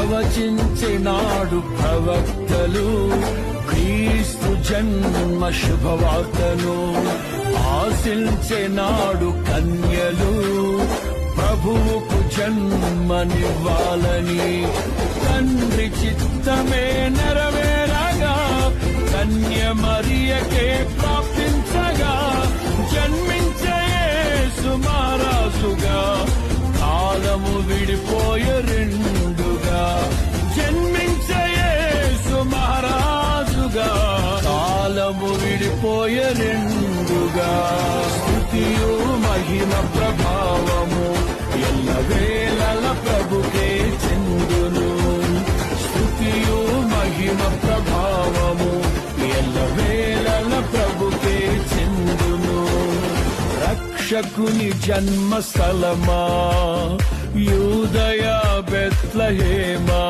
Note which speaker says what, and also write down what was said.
Speaker 1: ప్రవచించినాడు ప్రవక్తలు క్రీస్తు జన్మ శుభవార్తను. ఆశించినాడు కన్యలు ప్రభువుకు జన్మనివ్వాలని. తండ్రి చిత్తమే నెరవేరగా కన్య మరియకే ప్రాప్తించగా జన్మించే యేసు మహారాజుగా కాలము విడిపోయే రెండుగా. జన్మించే యేసు మహారాజుగా కాలము విడిపోయే రెండుగా. స్తుతియు మహిమ ప్రభావము ఎల్లవేళల ప్రభుకే చెందును. స్తుతియు మహిమ ప్రభావము ఎల్లవేళల ప్రభుకే చెందును. రక్షకుని జన్మస్థలమా యూదయ బెత్లెహేమా.